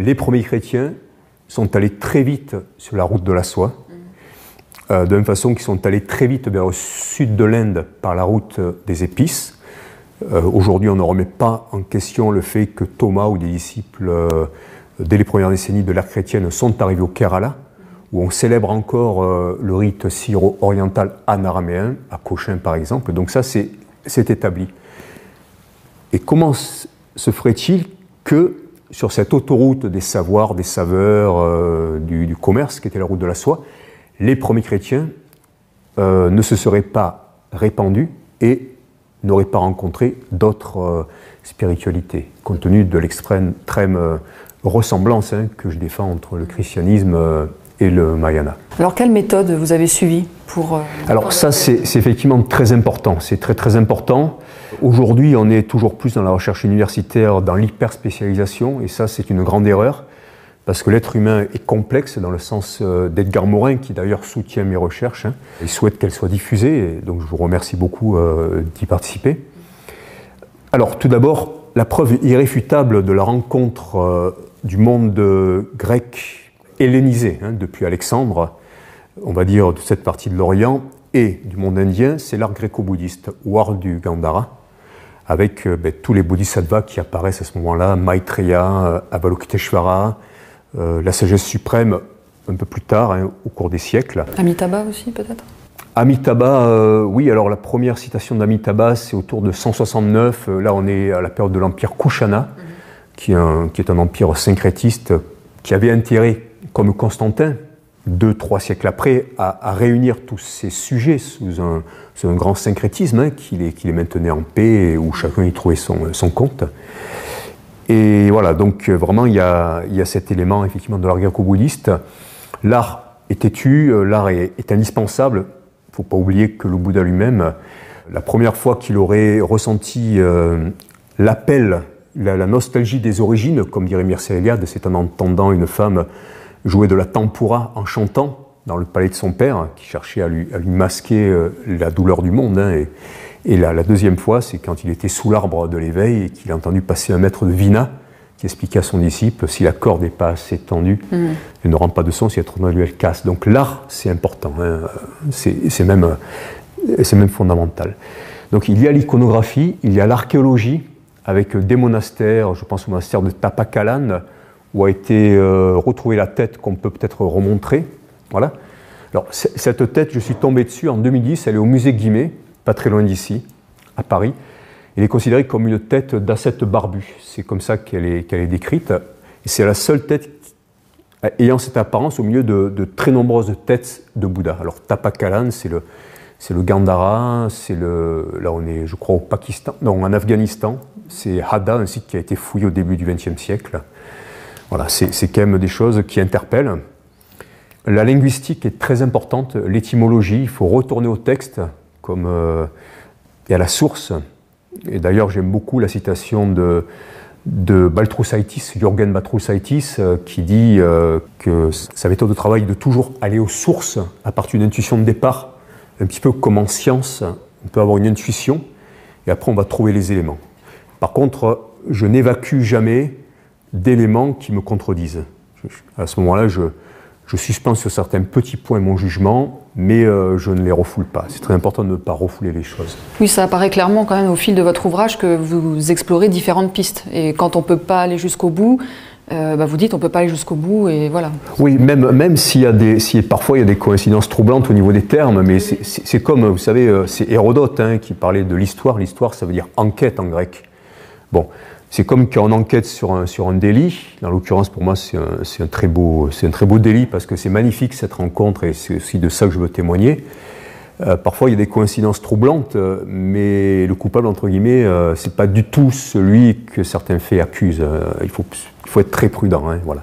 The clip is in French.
les premiers chrétiens sont allés très vite sur la route de la soie, de la même façon qu'ils sont allés très vite vers le sud de l'Inde par la route des épices. Aujourd'hui, on ne remet pas en question le fait que Thomas ou des disciples, dès les premières décennies de l'ère chrétienne, sont arrivés au Kerala, où on célèbre encore le rite syro-oriental en araméen, à Cochin par exemple. Donc ça, c'est établi. Et comment se ferait-il que sur cette autoroute des savoirs, des saveurs, du commerce, qui était la route de la soie, les premiers chrétiens ne se seraient pas répandus et n'auraient pas rencontré d'autres spiritualités, compte tenu de l'extrême ressemblance que je défends entre le christianisme et le Mahayana. Alors, quelle méthode vous avez suivie pour... Alors ça, c'est effectivement très important. C'est très très important. Aujourd'hui, on est toujours plus dans la recherche universitaire, dans l'hyperspécialisation, et ça, c'est une grande erreur, parce que l'être humain est complexe, dans le sens d'Edgar Morin, qui d'ailleurs soutient mes recherches. Il souhaite qu'elles soient diffusées, et donc je vous remercie beaucoup d'y participer. Alors, tout d'abord, la preuve irréfutable de la rencontre du monde grec hellénisé, depuis Alexandre, on va dire de cette partie de l'Orient, et du monde indien, c'est l'art gréco-bouddhiste, ou art du Gandhara, avec tous les bodhisattvas qui apparaissent à ce moment-là, Maitreya, Avalokiteshvara, la sagesse suprême un peu plus tard, au cours des siècles. Amitabha aussi, peut-être? Amitabha, oui, alors la première citation d'Amitabha, c'est autour de 169, là on est à la période de l'empire Kushana, qui est un empire syncrétiste, qui avait intérêt, comme Constantin, 2-3 siècles après, à réunir tous ces sujets sous un grand syncrétisme qui les maintenait en paix et où chacun y trouvait son compte. Et voilà, donc vraiment il y a cet élément effectivement de l'art gréco-bouddhiste. L'art est têtu, l'art est indispensable. Il ne faut pas oublier que le Bouddha lui-même, la première fois qu'il aurait ressenti l'appel, la nostalgie des origines, comme dirait Mircea Eliade, c'est en entendant une femme jouer de la tempura en chantant dans le palais de son père, qui cherchait à lui masquer la douleur du monde. Et la deuxième fois, c'est quand il était sous l'arbre de l'éveil et qu'il a entendu passer un maître de Vina qui expliquait à son disciple, si la corde n'est pas assez tendue, elle ne rend pas de son, si elle est trop tendue, elle casse. Donc l'art, c'est important, c'est même fondamental. Donc il y a l'iconographie, il y a l'archéologie, avec des monastères, je pense au monastère de Tapakalan, où a été retrouvée la tête qu'on peut peut-être remontrer. Voilà. Alors, cette tête, je suis tombé dessus en 2010, elle est au musée Guimet, pas très loin d'ici, à Paris. Elle est considérée comme une tête d'ascète barbu. C'est comme ça qu'elle est décrite. Et c'est la seule tête ayant cette apparence au milieu de très nombreuses têtes de Bouddha. Alors, Tapakalan, c'est le Gandhara, là on est, je crois, au Pakistan, non, en Afghanistan. C'est Hada, un site qui a été fouillé au début du XXe siècle. Voilà, c'est quand même des choses qui interpellent. La linguistique est très importante, l'étymologie, il faut retourner au texte et à la source. Et d'ailleurs, j'aime beaucoup la citation de Baltrušaitis, Jürgen Baltrušaitis, qui dit que sa méthode de travail est de toujours aller aux sources à partir d'une intuition de départ, un petit peu comme en science, on peut avoir une intuition et après on va trouver les éléments. Par contre, je n'évacue jamais d'éléments qui me contredisent. À ce moment-là, je suspends sur certains petits points mon jugement, mais je ne les refoule pas. C'est très important de ne pas refouler les choses. Oui, ça apparaît clairement quand même au fil de votre ouvrage que vous explorez différentes pistes. Et quand on ne peut pas aller jusqu'au bout, vous dites on ne peut pas aller jusqu'au bout et voilà. Oui, même parfois il y a des coïncidences troublantes au niveau des termes, mais c'est comme, vous savez, c'est Hérodote qui parlait de l'histoire. L'histoire, ça veut dire enquête en grec. Bon. C'est comme quand on enquête sur un délit. Dans l'occurrence, pour moi, c'est un très beau délit parce que c'est magnifique cette rencontre et c'est aussi de ça que je veux témoigner. Parfois, il y a des coïncidences troublantes, mais le coupable, entre guillemets, c'est pas du tout celui que certains faits accusent. Il faut être très prudent. Voilà.